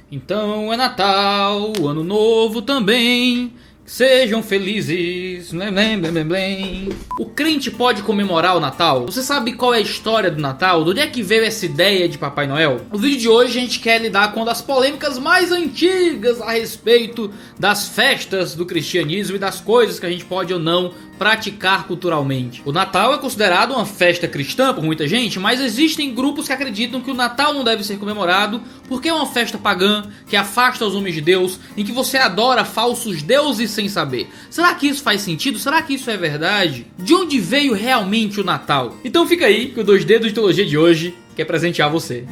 Então é Natal, Ano Novo também. Sejam felizes. Blém, blém, blém, blém, blém. O crente pode comemorar o Natal? Você sabe qual é a história do Natal? De onde é que veio essa ideia de Papai Noel? No vídeo de hoje a gente quer lidar com uma das polêmicas mais antigas a respeito das festas do cristianismo e das coisas que a gente pode ou não praticar culturalmente. O Natal é considerado uma festa cristã por muita gente, mas existem grupos que acreditam que o Natal não deve ser comemorado porque é uma festa pagã que afasta os homens de Deus, em que você adora falsos deuses sem saber. Será que isso faz sentido? Será que isso é verdade? De onde veio realmente o Natal? Então fica aí que o 2 Dedos de Teologia de hoje quer presentear você.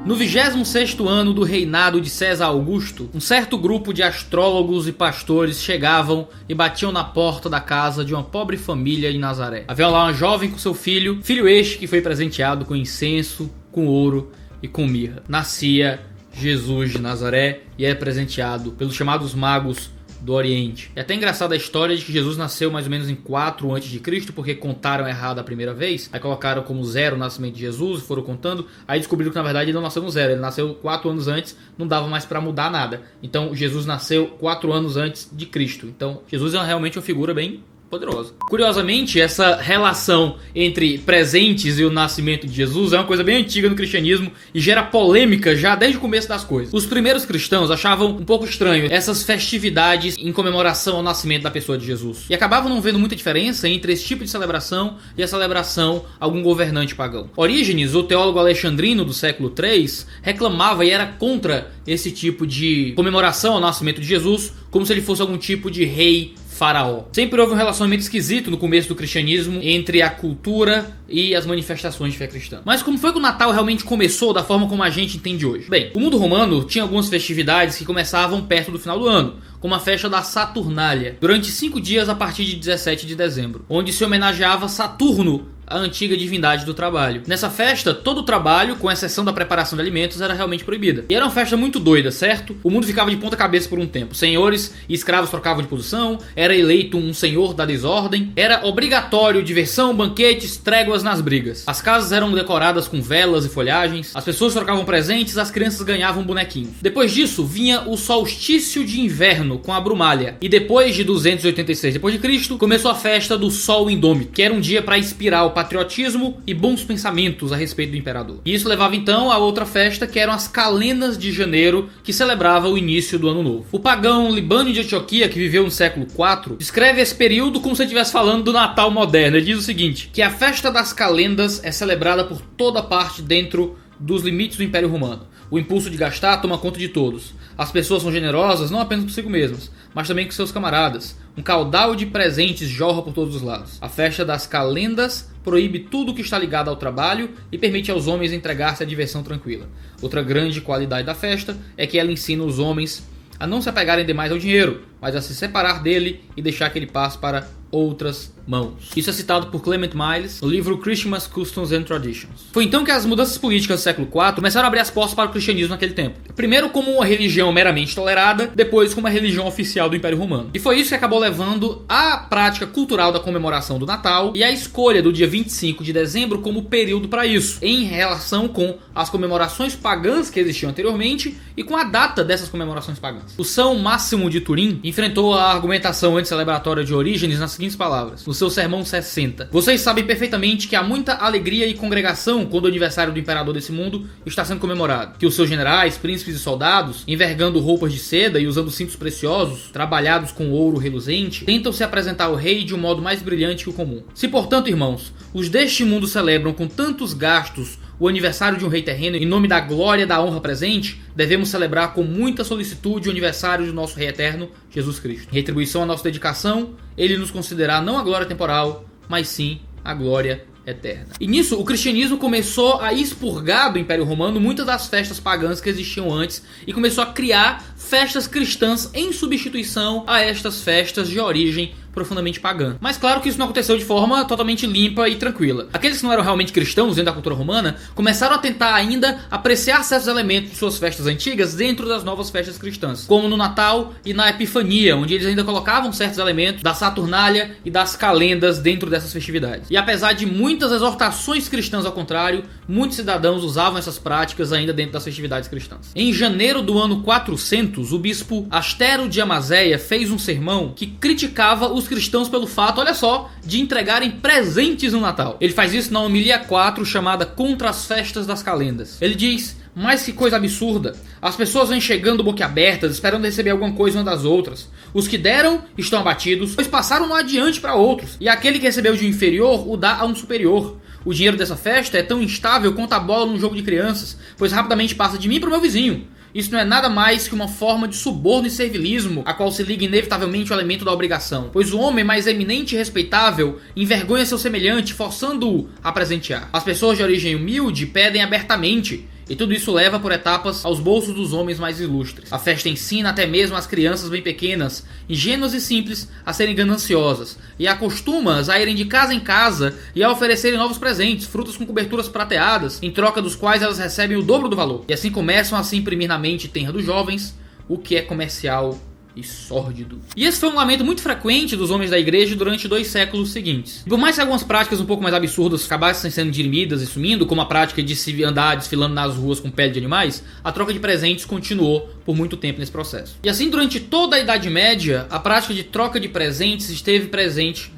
No 26º ano do reinado de César Augusto, um certo grupo de astrólogos e pastores chegavam e batiam na porta da casa de uma pobre família em Nazaré. Havia lá uma jovem com seu filho este que foi presenteado com incenso, com ouro e com mirra. Nascia Jesus de Nazaré e é presenteado pelos chamados magos do Oriente. É até engraçada a história de que Jesus nasceu mais ou menos em 4 a.C., porque contaram errado a primeira vez, aí colocaram como 0 o nascimento de Jesus, foram contando, aí descobriram que na verdade ele não nasceu no 0, ele nasceu 4 anos antes, não dava mais para mudar nada. Então Jesus nasceu 4 anos antes de Cristo. Então Jesus é realmente uma figura bem poderosa. Curiosamente, essa relação entre presentes e o nascimento de Jesus é uma coisa bem antiga no cristianismo e gera polêmica já desde o começo das coisas. Os primeiros cristãos achavam um pouco estranho essas festividades em comemoração ao nascimento da pessoa de Jesus e acabavam não vendo muita diferença entre esse tipo de celebração e a celebração a algum governante pagão. Orígenes, o teólogo alexandrino do século III, reclamava e era contra esse tipo de comemoração ao nascimento de Jesus, como se ele fosse algum tipo de rei faraó. Sempre houve um relacionamento esquisito no começo do cristianismo entre a cultura e as manifestações de fé cristã. Mas como foi que o Natal realmente começou da forma como a gente entende hoje? Bem, o mundo romano tinha algumas festividades que começavam perto do final do ano, como a festa da Saturnália, durante 5 dias a partir de 17 de dezembro, onde se homenageava Saturno, a antiga divindade do trabalho. Nessa festa, todo o trabalho, com exceção da preparação de alimentos, era realmente proibida. E era uma festa muito doida, certo? O mundo ficava de ponta cabeça por um tempo. Senhores e escravos trocavam de posição, era eleito um senhor da desordem, era obrigatório diversão, banquetes, tréguas nas brigas. As casas eram decoradas com velas e folhagens, as pessoas trocavam presentes, as crianças ganhavam bonequinhos. Depois disso, vinha o solstício de inverno com a Brumália. E depois de 286 d.C., começou a festa do Sol Indômito, que era um dia para inspirar o patriotismo e bons pensamentos a respeito do imperador. E isso levava então a outra festa, que eram as Calenas de Janeiro, que celebrava o início do ano novo. O pagão Libânio de Antioquia, que viveu no século IV, descreve esse período como se estivesse falando do Natal moderno. Ele diz o seguinte, que a festa das Calendas é celebrada por toda parte dentro dos limites do Império Romano. O impulso de gastar toma conta de todos. As pessoas são generosas não apenas consigo mesmas, mas também com seus camaradas. Um caudal de presentes jorra por todos os lados. A festa das Calendas proíbe tudo que está ligado ao trabalho e permite aos homens entregar-se à diversão tranquila. Outra grande qualidade da festa é que ela ensina os homens a não se apegarem demais ao dinheiro, mas a se separar dele e deixar que ele passe para outras mãos. Isso é citado por Clement Miles no livro Christmas Customs and Traditions. Foi então que as mudanças políticas do século IV começaram a abrir as portas para o cristianismo naquele tempo. Primeiro como uma religião meramente tolerada, depois como uma religião oficial do Império Romano. E foi isso que acabou levando à prática cultural da comemoração do Natal e à escolha do dia 25 de dezembro como período para isso, em relação com as comemorações pagãs que existiam anteriormente e com a data dessas comemorações pagãs. O São Máximo de Turim enfrentou a argumentação anticelebratória de Orígenes nas seguintes palavras, no seu sermão 60. Vocês sabem perfeitamente que há muita alegria e congregação quando o aniversário do imperador desse mundo está sendo comemorado, que os seus generais, príncipes e soldados, envergando roupas de seda e usando cintos preciosos, trabalhados com ouro reluzente, tentam se apresentar ao rei de um modo mais brilhante que o comum. Se, portanto, irmãos, os deste mundo celebram com tantos gastos o aniversário de um rei terreno em nome da glória e da honra presente, devemos celebrar com muita solicitude o aniversário de nosso rei eterno, Jesus Cristo. Em retribuição à nossa dedicação, ele nos concederá não a glória temporal, mas sim a glória eterna. E nisso, o cristianismo começou a expurgar do Império Romano muitas das festas pagãs que existiam antes e começou a criar festas cristãs em substituição a estas festas de origem profundamente pagã. Mas claro que isso não aconteceu de forma totalmente limpa e tranquila. Aqueles que não eram realmente cristãos dentro da cultura romana começaram a tentar ainda apreciar certos elementos de suas festas antigas dentro das novas festas cristãs, como no Natal e na Epifania, onde eles ainda colocavam certos elementos da Saturnália e das calendas dentro dessas festividades. E apesar de muitas exortações cristãs ao contrário, muitos cidadãos usavam essas práticas ainda dentro das festividades cristãs. Em janeiro do ano 400, o bispo Astero de Amazéia fez um sermão que criticava os cristãos pelo fato, olha só, de entregarem presentes no Natal. Ele faz isso na homilia 4, chamada Contra as Festas das Calendas. Ele diz: mas que coisa absurda. As pessoas vêm chegando boquiabertas, esperando receber alguma coisa uma das outras. Os que deram estão abatidos, pois passaram no adiante para outros. E aquele que recebeu de um inferior o dá a um superior. O dinheiro dessa festa é tão instável quanto a bola num jogo de crianças, pois rapidamente passa de mim para o meu vizinho. Isso não é nada mais que uma forma de suborno e servilismo, a qual se liga inevitavelmente o elemento da obrigação, pois o homem mais eminente e respeitável envergonha seu semelhante, forçando-o a presentear. As pessoas de origem humilde pedem abertamente, e tudo isso leva por etapas aos bolsos dos homens mais ilustres. A festa ensina até mesmo as crianças bem pequenas, ingênuas e simples, a serem gananciosas, e acostuma-as a irem de casa em casa e a oferecerem novos presentes, frutas com coberturas prateadas, em troca dos quais elas recebem o dobro do valor. E assim começam a se imprimir na mente tenra dos jovens o que é comercial e sórdido. E esse foi um lamento muito frequente dos homens da igreja durante 2 séculos seguintes. E por mais que algumas práticas um pouco mais absurdas acabassem sendo dirimidas e sumindo, como a prática de se andar desfilando nas ruas com pele de animais, a troca de presentes continuou por muito tempo nesse processo. E assim, durante toda a Idade Média, a prática de troca de presentes esteve presente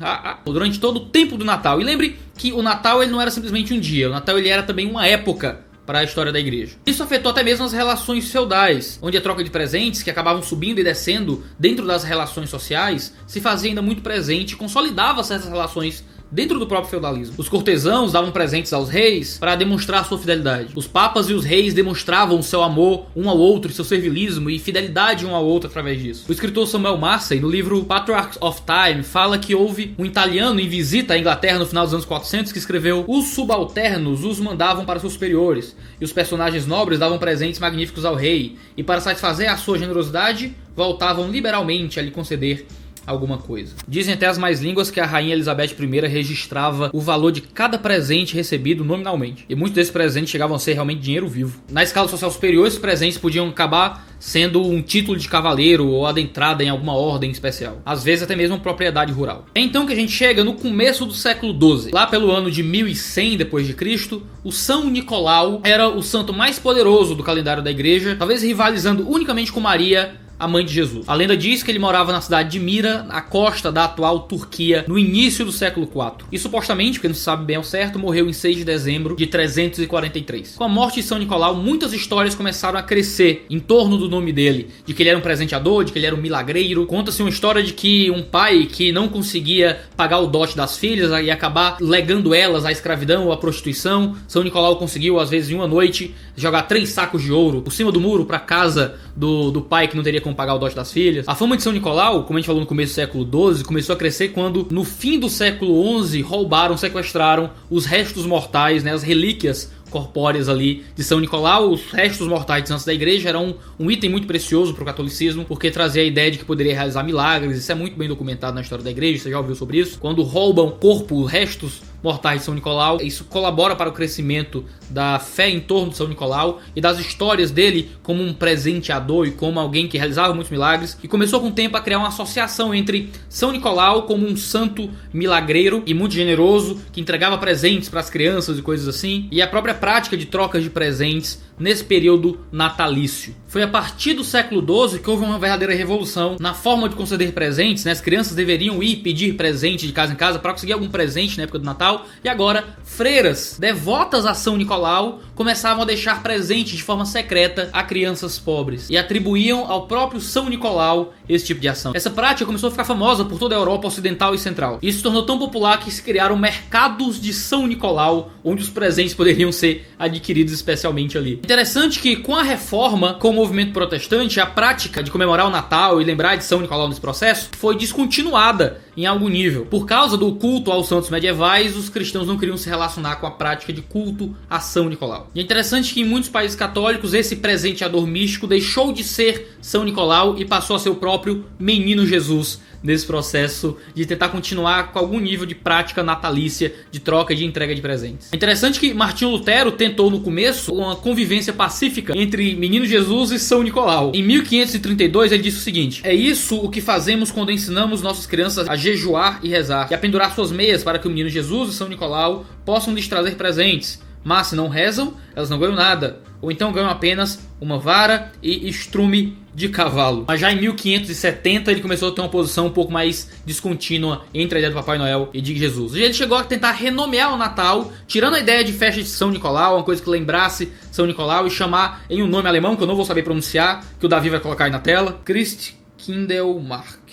durante todo o tempo do Natal. E lembre que o Natal ele não era simplesmente um dia, o Natal ele era também uma época para a história da igreja. Isso afetou até mesmo as relações feudais, onde a troca de presentes, que acabavam subindo e descendo dentro das relações sociais, se fazia ainda muito presente e consolidava certas relações dentro do próprio feudalismo. Os cortesãos davam presentes aos reis para demonstrar sua fidelidade. Os papas e os reis demonstravam seu amor um ao outro, seu servilismo e fidelidade um ao outro através disso. O escritor Samuel Massey, no livro Patriarchs of Time, fala que houve um italiano em visita à Inglaterra no final dos anos 400 que escreveu: os subalternos os mandavam para seus superiores, e os personagens nobres davam presentes magníficos ao rei, e para satisfazer a sua generosidade, voltavam liberalmente a lhe conceder alguma coisa. Dizem até as mais línguas que a rainha Elizabeth I registrava o valor de cada presente recebido nominalmente. E muitos desses presentes chegavam a ser realmente dinheiro vivo. Na escala social superior, esses presentes podiam acabar sendo um título de cavaleiro ou adentrada em alguma ordem especial. Às vezes até mesmo uma propriedade rural. É então que a gente chega no começo do século XII. Lá pelo ano de 1100 d.C., o São Nicolau era o santo mais poderoso do calendário da igreja, talvez rivalizando unicamente com Maria, a mãe de Jesus. A lenda diz que ele morava na cidade de Mira, na costa da atual Turquia, no início do século IV. E supostamente, porque não se sabe bem ao certo, morreu em 6 de dezembro de 343. Com a morte de São Nicolau, muitas histórias começaram a crescer em torno do nome dele, de que ele era um presenteador, de que ele era um milagreiro. Conta-se uma história de que um pai que não conseguia pagar o dote das filhas e acabar legando elas à escravidão ou à prostituição, São Nicolau conseguiu, às vezes em uma noite, jogar 3 sacos de ouro por cima do muro para casa do pai que não teria como pagar o dote das filhas. A fama de São Nicolau, como a gente falou no começo do século XII, começou a crescer quando, no fim do século XI, roubaram, sequestraram os restos mortais, as relíquias corpóreas ali de São Nicolau. Os restos mortais de santos da igreja eram um item muito precioso para o catolicismo, porque trazia a ideia de que poderia realizar milagres. Isso é muito bem documentado na história da igreja, você já ouviu sobre isso? Quando roubam corpo, restos mortais de São Nicolau, isso colabora para o crescimento da fé em torno de São Nicolau e das histórias dele como um presenteador e como alguém que realizava muitos milagres, e começou com o tempo a criar uma associação entre São Nicolau como um santo milagreiro e muito generoso, que entregava presentes para as crianças e coisas assim, e a própria prática de trocas de presentes nesse período natalício. Foi a partir do século XII que houve uma verdadeira revolução na forma de conceder presentes, As crianças deveriam ir pedir presente de casa em casa para conseguir algum presente na época do Natal, e agora freiras devotas a São Nicolau começavam a deixar presentes de forma secreta a crianças pobres e atribuíam ao próprio São Nicolau esse tipo de ação. Essa prática começou a ficar famosa por toda a Europa Ocidental e Central. Isso se tornou tão popular que se criaram mercados de São Nicolau, onde os presentes poderiam ser ser adquiridos especialmente ali. Interessante que com a reforma, com o movimento protestante, a prática de comemorar o Natal e lembrar de São Nicolau nesse processo foi descontinuada em algum nível. Por causa do culto aos santos medievais, os cristãos não queriam se relacionar com a prática de culto a São Nicolau. E é interessante que em muitos países católicos esse presenteador místico deixou de ser São Nicolau e passou a ser o próprio Menino Jesus nesse processo de tentar continuar com algum nível de prática natalícia, de troca e de entrega de presentes. É interessante que Martinho Lutero tentou no começo uma convivência pacífica entre Menino Jesus e São Nicolau. Em 1532 ele disse o seguinte: é isso o que fazemos quando ensinamos nossas crianças a jejuar e rezar, e a pendurar suas meias para que o Menino Jesus e São Nicolau possam lhes trazer presentes. Mas se não rezam, elas não ganham nada, ou então ganham apenas uma vara e estrume de cavalo. Mas já em 1570 ele começou a ter uma posição um pouco mais descontínua entre a ideia do Papai Noel e de Jesus. E ele chegou a tentar renomear o Natal, tirando a ideia de festa de São Nicolau, uma coisa que lembrasse São Nicolau, e chamar em um nome alemão que eu não vou saber pronunciar, que o Davi vai colocar aí na tela: Christkindlmarkt.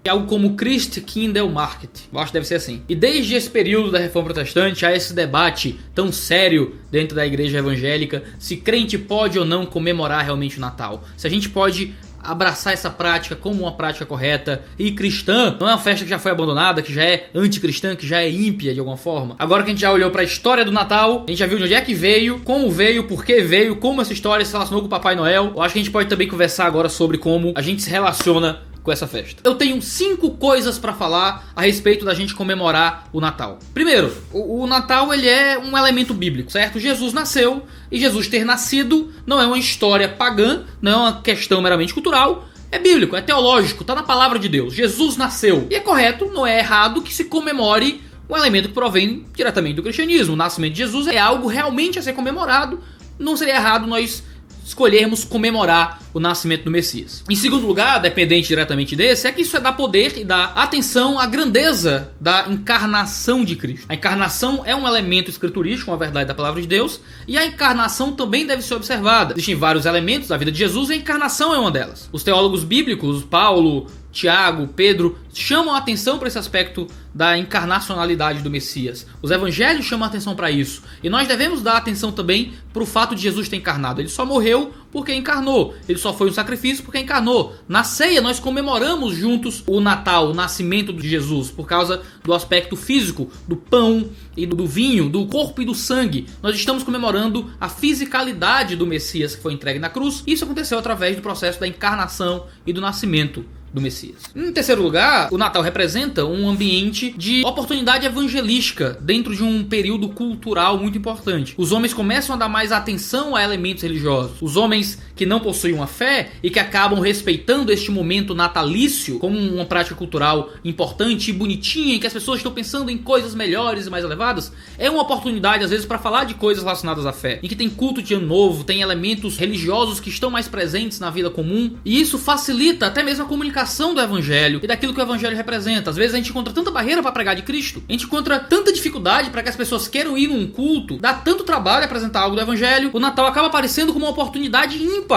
Algo como Christkindlmarkt, eu acho que deve ser assim. E desde esse período da Reforma Protestante há esse debate tão sério dentro da igreja evangélica se crente pode ou não comemorar realmente o Natal, se a gente pode abraçar essa prática como uma prática correta e cristã. Não é uma festa que já foi abandonada, que já é anticristã, que já é ímpia de alguma forma. Agora que a gente já olhou para a história do Natal, a gente já viu de onde é que veio, como veio, por que veio, como essa história se relacionou com o Papai Noel. Eu acho que a gente pode também conversar agora sobre como a gente se relaciona com essa festa. Eu tenho 5 coisas para falar a respeito da gente comemorar o Natal. Primeiro, o Natal ele é um elemento bíblico, certo? Jesus nasceu, e Jesus ter nascido não é uma história pagã, não é uma questão meramente cultural, é bíblico, é teológico, tá na palavra de Deus. Jesus nasceu, e é correto, não é errado que se comemore um elemento que provém diretamente do cristianismo. O nascimento de Jesus é algo realmente a ser comemorado, não seria errado nós escolhermos comemorar o nascimento do Messias. Em segundo lugar, dependente diretamente desse, é que isso é dar poder e dar atenção à grandeza da encarnação de Cristo. A encarnação é um elemento escriturístico, uma verdade da palavra de Deus, e a encarnação também deve ser observada. Existem vários elementos da vida de Jesus e a encarnação é uma delas. Os teólogos bíblicos, Paulo, Tiago, Pedro, chamam a atenção para esse aspecto da encarnacionalidade do Messias. Os evangelhos chamam a atenção para isso. E nós devemos dar atenção também para o fato de Jesus ter encarnado. Ele só morreu porque encarnou. Ele só foi um sacrifício porque encarnou. Na ceia nós comemoramos juntos o Natal, o nascimento de Jesus, por causa do aspecto físico, do pão e do vinho, do corpo e do sangue. Nós estamos comemorando a fisicalidade do Messias que foi entregue na cruz. Isso aconteceu através do processo da encarnação e do nascimento do Messias. Em terceiro lugar, o Natal representa um ambiente de oportunidade evangelística dentro de um período cultural muito importante. Os homens começam a dar mais atenção a elementos religiosos. Os homens que não possuem uma fé e que acabam respeitando este momento natalício como uma prática cultural importante e bonitinha, em que as pessoas estão pensando em coisas melhores e mais elevadas, é uma oportunidade às vezes para falar de coisas relacionadas à fé, em que tem culto de ano novo, tem elementos religiosos que estão mais presentes na vida comum, e isso facilita até mesmo a comunicação do evangelho e daquilo que o evangelho representa. Às vezes a gente encontra tanta barreira para pregar de Cristo, a gente encontra tanta dificuldade para que as pessoas queiram ir num culto, dá tanto trabalho apresentar algo do evangelho. O Natal acaba aparecendo como uma oportunidade ímpar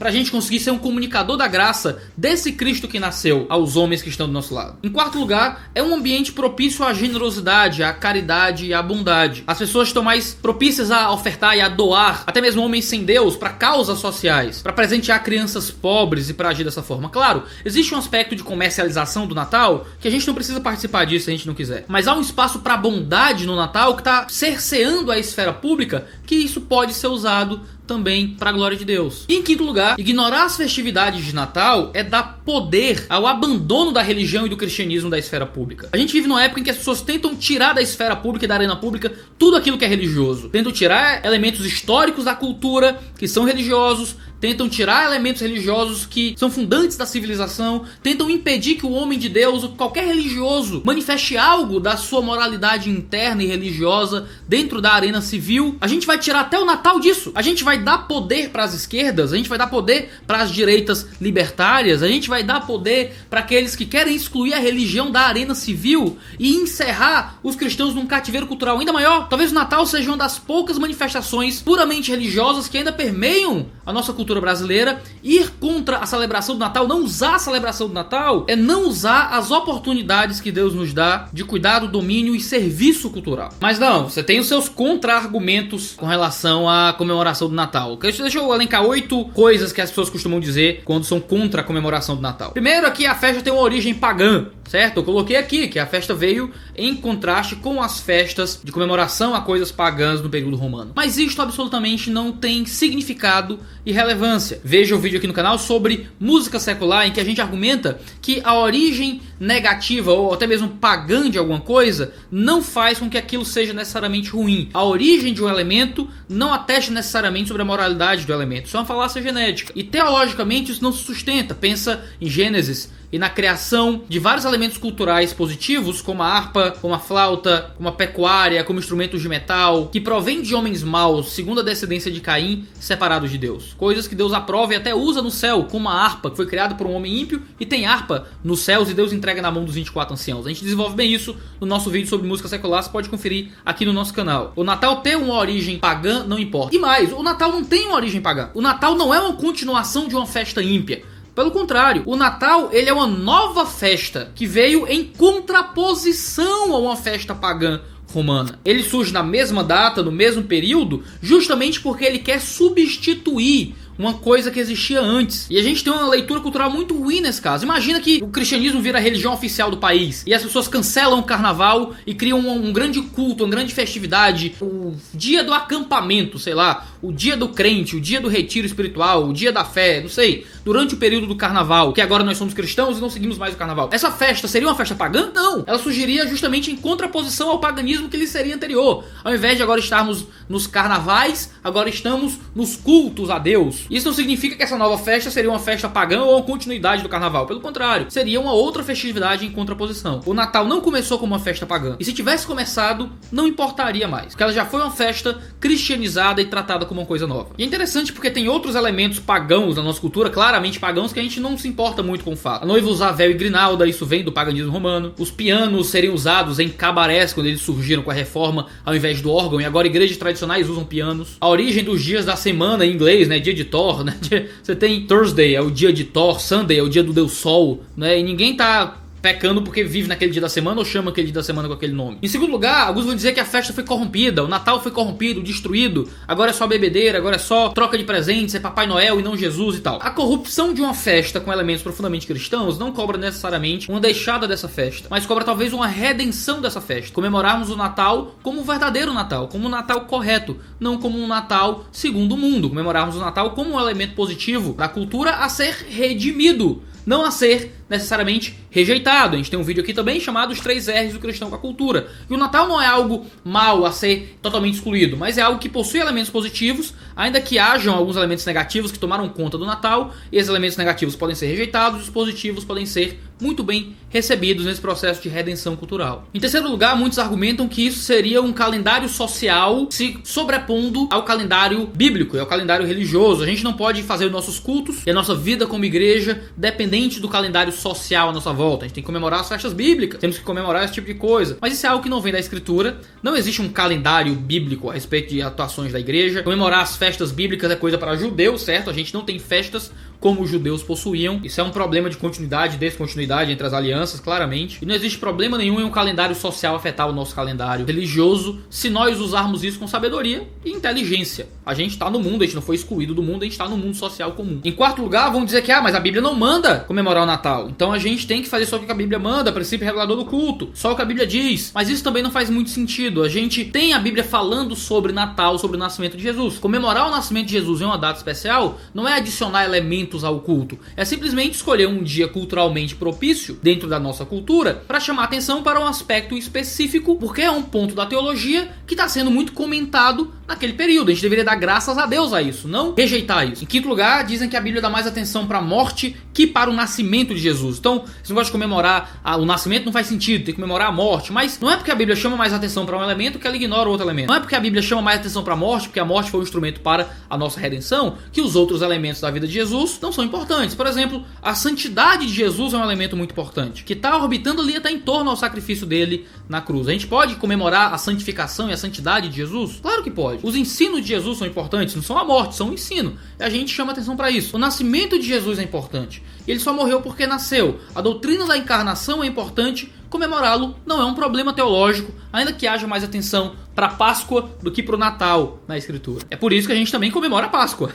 para a gente conseguir ser um comunicador da graça desse Cristo que nasceu aos homens que estão do nosso lado. Em quarto lugar, é um ambiente propício à generosidade, à caridade e à bondade. As pessoas estão mais propícias a ofertar e a doar, até mesmo homens sem Deus, para causas sociais, para presentear crianças pobres e para agir dessa forma. Claro, existe um aspecto de comercialização do Natal que a gente não precisa participar disso se a gente não quiser. Mas há um espaço para bondade no Natal que está cerceando a esfera pública, que isso pode ser usado também para a glória de Deus. E em quinto lugar, ignorar as festividades de Natal é dar poder ao abandono da religião e do cristianismo da esfera pública. A gente vive numa época em que as pessoas tentam tirar da esfera pública e da arena pública tudo aquilo que é religioso. Tentam tirar elementos históricos da cultura que são religiosos, tentam tirar elementos religiosos que são fundantes da civilização, tentam impedir que o homem de Deus, ou qualquer religioso, manifeste algo da sua moralidade interna e religiosa dentro da arena civil. A gente vai tirar até o Natal disso. A gente vai dar poder para as esquerdas, a gente vai dar poder para as direitas libertárias, a gente vai dar poder para aqueles que querem excluir a religião da arena civil e encerrar os cristãos num cativeiro cultural ainda maior. Talvez o Natal seja uma das poucas manifestações puramente religiosas que ainda permeiam a nossa cultura cultura brasileira, ir contra a celebração do Natal, não usar a celebração do Natal, é não usar as oportunidades que Deus nos dá de cuidado, domínio e serviço cultural. Mas não, você tem os seus contra-argumentos com relação à comemoração do Natal. Deixa eu elencar 8 coisas que as pessoas costumam dizer quando são contra a comemoração do Natal. Primeiro, aqui a festa tem uma origem pagã, certo? Eu coloquei aqui que a festa veio em contraste com as festas de comemoração a coisas pagãs no período romano. Mas isto absolutamente não tem significado e relevância. Veja o vídeo aqui no canal sobre música secular, em que a gente argumenta que a origem negativa ou até mesmo pagã de alguma coisa não faz com que aquilo seja necessariamente ruim. A origem de um elemento não atesta necessariamente sobre a moralidade do elemento. Isso é uma falácia genética. E teologicamente isso não se sustenta. Pensa em Gênesis e na criação de vários elementos culturais positivos, como a harpa, como a flauta, como a pecuária, como instrumentos de metal, que provém de homens maus, segundo a descendência de Caim, separados de Deus. Coisas que Deus aprova e até usa no céu, como a harpa, que foi criada por um homem ímpio, e tem harpa nos céus e Deus entrega na mão dos 24 anciãos. A gente desenvolve bem isso no nosso vídeo sobre música secular, você pode conferir aqui no nosso canal. O Natal ter uma origem pagã não importa. E mais, o Natal não tem uma origem pagã. O Natal não é uma continuação de uma festa ímpia. Pelo contrário, o Natal ele é uma nova festa que veio em contraposição a uma festa pagã romana. Ele surge na mesma data, no mesmo período, justamente porque ele quer substituir uma coisa que existia antes. E a gente tem uma leitura cultural muito ruim nesse caso. Imagina que o cristianismo vira a religião oficial do país e as pessoas cancelam o carnaval e criam um grande culto, uma grande festividade, o dia do acampamento, sei lá, o dia do crente, o dia do retiro espiritual, o dia da fé, não sei, durante o período do carnaval, que agora nós somos cristãos e não seguimos mais o carnaval. Essa festa seria uma festa pagã? Não! Ela surgiria justamente em contraposição ao paganismo que lhe seria anterior. Ao invés de agora estarmos nos carnavais, agora estamos nos cultos a Deus. Isso não significa que essa nova festa seria uma festa pagã ou uma continuidade do carnaval. Pelo contrário, seria uma outra festividade em contraposição. O Natal não começou como uma festa pagã. E se tivesse começado, não importaria mais. Porque ela já foi uma festa cristianizada e tratada como uma coisa nova. E é interessante porque tem outros elementos pagãos da nossa cultura, claramente pagãos, que a gente não se importa muito com o fato. A noiva usar véu e grinalda, isso vem do paganismo romano. Os pianos seriam usados em cabarés quando eles surgiram com a reforma ao invés do órgão. E agora igrejas tradicionais usam pianos. A origem dos dias da semana em inglês, né? Dia de Thor, né? Você tem Thursday, é o dia de Thor, Sunday é o dia do Deus Sol, né? E ninguém tá pecando porque vive naquele dia da semana ou chama aquele dia da semana com aquele nome. Em segundo lugar, alguns vão dizer que a festa foi corrompida, o Natal foi corrompido, destruído, agora é só bebedeira, agora é só troca de presentes, é Papai Noel e não Jesus e tal. A corrupção de uma festa com elementos profundamente cristãos não cobra necessariamente uma deixada dessa festa, mas cobra talvez uma redenção dessa festa. Comemorarmos o Natal como o verdadeiro Natal, como um Natal correto, não como um Natal segundo o mundo. Comemorarmos o Natal como um elemento positivo da cultura a ser redimido, não a ser necessariamente rejeitado. A gente tem um vídeo aqui também chamado Os 3 R's do Cristão com a Cultura. E o Natal não é algo mal a ser totalmente excluído, mas é algo que possui elementos positivos, ainda que hajam alguns elementos negativos que tomaram conta do Natal. E esses elementos negativos podem ser rejeitados e os positivos podem ser muito bem recebidos nesse processo de redenção cultural. Em terceiro lugar, muitos argumentam que isso seria um calendário social se sobrepondo ao calendário bíblico e ao calendário religioso. A gente não pode fazer os nossos cultos e a nossa vida como igreja dependente do calendário social à nossa volta. A gente tem que comemorar as festas bíblicas, temos que comemorar esse tipo de coisa. Mas isso é algo que não vem da escritura. Não existe um calendário bíblico a respeito de atuações da igreja. Comemorar as festas bíblicas é coisa para judeus, certo? A gente não tem festas como os judeus possuíam. Isso é um problema de continuidade e descontinuidade entre as alianças, claramente. E não existe problema nenhum em um calendário social afetar o nosso calendário religioso, se nós usarmos isso com sabedoria e inteligência. A gente está no mundo, a gente não foi excluído do mundo, a gente está no mundo social comum. Em quarto lugar, vão dizer que mas a Bíblia não manda comemorar o Natal. Então a gente tem que fazer só o que a Bíblia manda, princípio regulador do culto, só o que a Bíblia diz. Mas isso também não faz muito sentido. A gente tem a Bíblia falando sobre Natal, sobre o nascimento de Jesus. Comemorar o nascimento de Jesus em uma data especial não é adicionar elementos ao culto, é simplesmente escolher um dia culturalmente propício dentro da nossa cultura para chamar atenção para um aspecto específico, porque é um ponto da teologia que está sendo muito comentado naquele período. A gente deveria dar graças a Deus a isso, não rejeitar isso. Em quinto lugar, dizem que a Bíblia dá mais atenção para a morte que para o nascimento de Jesus. Então, esse negócio de comemorar o nascimento não faz sentido, tem que comemorar a morte. Mas não é porque a Bíblia chama mais atenção para um elemento que ela ignora o outro elemento. Não é porque a Bíblia chama mais atenção para a morte, porque a morte foi um instrumento para a nossa redenção, que os outros elementos da vida de Jesus não são importantes. Por exemplo, a santidade de Jesus é um elemento muito importante, que está orbitando ali até em torno ao sacrifício dele na cruz. A gente pode comemorar a santificação e a santidade de Jesus? Claro que pode. Os ensinos de Jesus são importantes, não são a morte, são o ensino. E a gente chama atenção para isso. O nascimento de Jesus é importante. Ele só morreu porque nasceu. A doutrina da encarnação é importante. Comemorá-lo não é um problema teológico, ainda que haja mais atenção para a Páscoa do que para o Natal na Escritura. É por isso que a gente também comemora a Páscoa.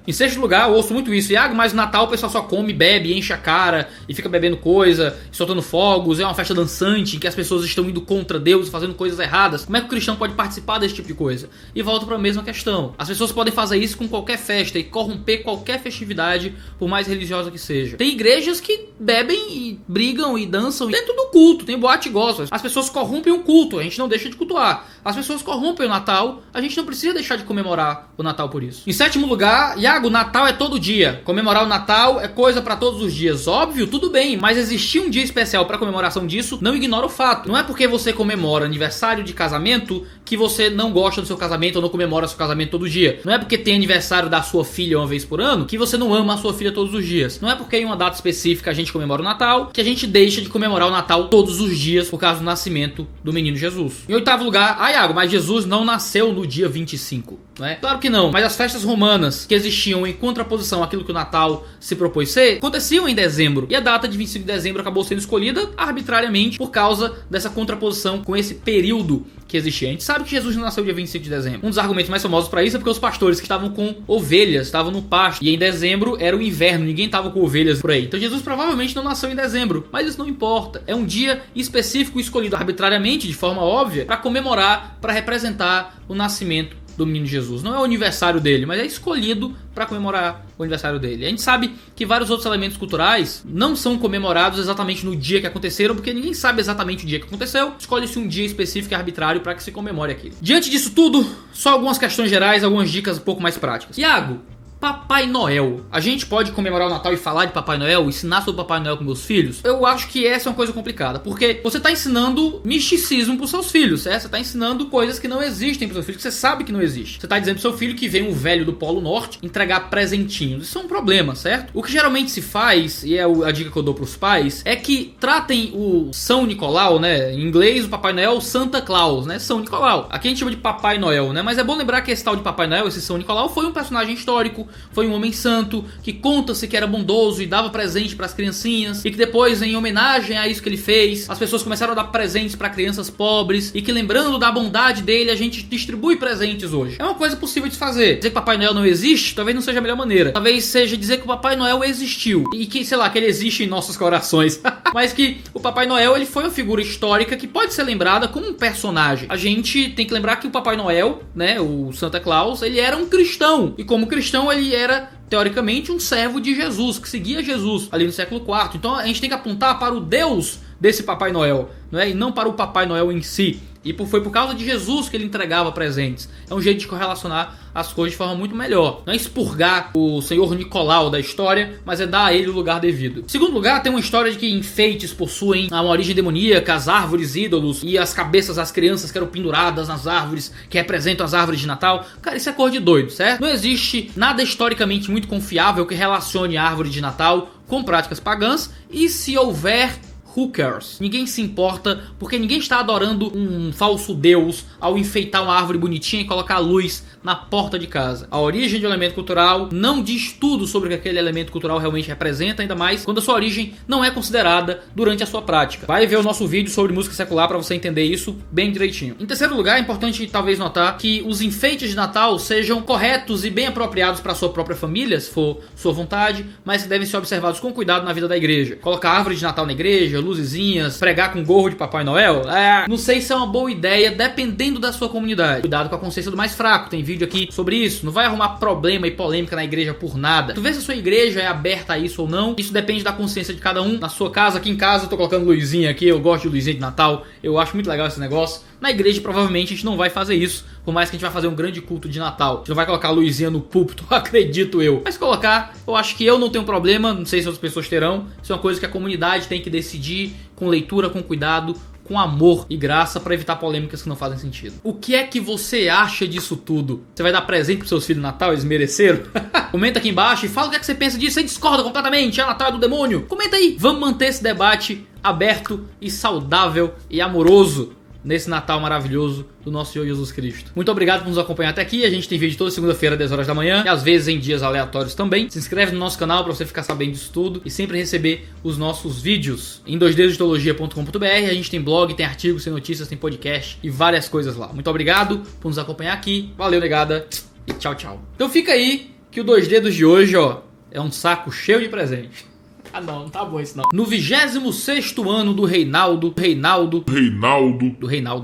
Em sexto lugar, eu ouço muito isso. Iago, mas no Natal o pessoal só come, bebe, enche a cara e fica bebendo coisa, soltando fogos, é uma festa dançante em que as pessoas estão indo contra Deus, fazendo coisas erradas. Como é que o cristão pode participar desse tipo de coisa? E volta para a mesma questão. As pessoas podem fazer isso com qualquer festa e corromper qualquer festividade, por mais religiosa que seja. Tem igrejas que bebem e brigam e dançam dentro do culto, tem boate gospel. As pessoas corrompem o culto, a gente não deixa de cultuar. As pessoas corrompem o Natal, a gente não precisa deixar de comemorar o Natal por isso. Em sétimo lugar, Iago, Natal é todo dia. Comemorar o Natal é coisa para todos os dias. Óbvio, tudo bem, mas existir um dia especial para comemoração disso não ignora o fato. Não é porque você comemora aniversário de casamento que você não gosta do seu casamento ou não comemora seu casamento todo dia. Não é porque tem aniversário da sua filha uma vez por ano que você não ama a sua filha todos os dias. Não é porque em uma data específica a gente comemora o Natal que a gente deixa de comemorar o Natal todos os dias por causa do nascimento do menino Jesus. Em oitavo lugar, Iago, mas Jesus não nasceu no dia 25, não é? Claro que não, mas as festas romanas que existiam em contraposição àquilo que o Natal se propôs ser, aconteciam em dezembro. E a data de 25 de dezembro acabou sendo escolhida arbitrariamente por causa dessa contraposição com esse período que existia. A gente sabe que Jesus não nasceu dia 25 de dezembro. Um dos argumentos mais famosos para isso é porque os pastores que estavam com ovelhas estavam no pasto. E em dezembro era o inverno, ninguém estava com ovelhas por aí. Então Jesus provavelmente não nasceu em dezembro. Mas isso não importa. É um dia específico escolhido arbitrariamente, de forma óbvia, para comemorar, para representar o nascimento do menino Jesus. Não é o aniversário dele, mas é escolhido para comemorar o aniversário dele. A gente sabe que vários outros elementos culturais não são comemorados exatamente no dia que aconteceram, porque ninguém sabe exatamente o dia que aconteceu. Escolhe-se um dia específico e arbitrário para que se comemore aquilo. Diante disso tudo, só algumas questões gerais, algumas dicas um pouco mais práticas. Iago, Papai Noel. A gente pode comemorar o Natal e falar de Papai Noel, ensinar sobre Papai Noel com meus filhos? Eu acho que essa é uma coisa complicada, porque você está ensinando misticismo para os seus filhos, certo? Você está ensinando coisas que não existem para os seus filhos, que você sabe que não existe. Você está dizendo para o seu filho que vem um velho do Polo Norte entregar presentinhos. Isso é um problema, certo? O que geralmente se faz, e é a dica que eu dou para os pais, é que tratem o São Nicolau, né? Em inglês, o Papai Noel, Santa Claus, né? São Nicolau. Aqui a gente chama de Papai Noel, né? Mas é bom lembrar que esse tal de Papai Noel, esse São Nicolau, foi um personagem histórico, foi um homem santo, que conta-se que era bondoso e dava presente para as criancinhas, e que depois, em homenagem a isso que ele fez, as pessoas começaram a dar presentes para crianças pobres, e que lembrando da bondade dele, a gente distribui presentes hoje. É uma coisa possível de se fazer. Dizer que Papai Noel não existe, talvez não seja a melhor maneira. Talvez seja dizer que o Papai Noel existiu, e que, sei lá, que ele existe em nossos corações. Mas que o Papai Noel, ele foi uma figura histórica que pode ser lembrada como um personagem. A gente tem que lembrar que o Papai Noel, né, o Santa Claus, ele era um cristão, e como cristão ele era teoricamente um servo de Jesus, que seguia Jesus ali no século IV. Então a gente tem que apontar para o Deus desse Papai Noel, não é? E não para o Papai Noel em si. E foi por causa de Jesus que ele entregava presentes. É um jeito de correlacionar as coisas de forma muito melhor. Não é expurgar o senhor Nicolau da história, mas é dar a ele o lugar devido. Em segundo lugar, tem uma história de que enfeites possuem uma origem demoníaca, as árvores ídolos e as cabeças das crianças que eram penduradas nas árvores, que representam as árvores de Natal. Cara, isso é cor de doido, certo? Não existe nada historicamente muito confiável que relacione a árvore de Natal com práticas pagãs, e se houver, who cares? Ninguém se importa, porque ninguém está adorando um falso deus ao enfeitar uma árvore bonitinha e colocar luz na porta de casa. A origem de um elemento cultural não diz tudo sobre o que aquele elemento cultural realmente representa, ainda mais quando a sua origem não é considerada durante a sua prática. Vai ver o nosso vídeo sobre música secular para você entender isso bem direitinho. Em terceiro lugar, é importante talvez notar que os enfeites de Natal sejam corretos e bem apropriados para a sua própria família, se for sua vontade, mas que devem ser observados com cuidado na vida da igreja. Colocar árvore de Natal na igreja, luzezinhas, pregar com gorro de Papai Noel, não sei se é uma boa ideia, dependendo da sua comunidade. Cuidado com a consciência do mais fraco, tem vídeo aqui sobre isso. Não vai arrumar problema e polêmica na igreja por nada. Tu vê se a sua igreja é aberta a isso ou não. Isso depende da consciência de cada um. Na sua casa, aqui em casa eu tô colocando luzinha aqui, eu gosto de luzinha de Natal, eu acho muito legal esse negócio. Na igreja provavelmente a gente não vai fazer isso, por mais que a gente vai fazer um grande culto de Natal. A gente não vai colocar a luzinha no púlpito, acredito eu. Mas colocar, eu acho que eu não tenho problema, não sei se outras pessoas terão. Isso é uma coisa que a comunidade tem que decidir, com leitura, com cuidado, com amor e graça para evitar polêmicas que não fazem sentido. O que é que você acha disso tudo? Você vai dar presente pros seus filhos no Natal? Eles mereceram? Comenta aqui embaixo e fala o que é que você pensa disso. Você discorda completamente? É Natal do demônio? Comenta aí. Vamos manter esse debate aberto e saudável e amoroso nesse Natal maravilhoso do nosso Senhor Jesus Cristo. Muito obrigado por nos acompanhar até aqui. A gente tem vídeo toda segunda-feira, 10 horas da manhã, e às vezes em dias aleatórios também. Se inscreve no nosso canal para você ficar sabendo disso tudo e sempre receber os nossos vídeos em 2dsditologia.com.br. A gente tem blog, tem artigos, tem notícias, tem podcast e várias coisas lá. Muito obrigado por nos acompanhar aqui. Valeu, negada, e tchau, tchau. Então fica aí que o 2Dedos de hoje, ó, é um saco cheio de presente. Ah não tá bom isso não. No 26º ano do Reinaldo,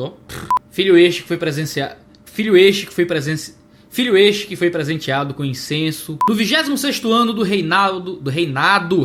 ó. Filho este que foi presenteado com incenso. No 26º ano do reinado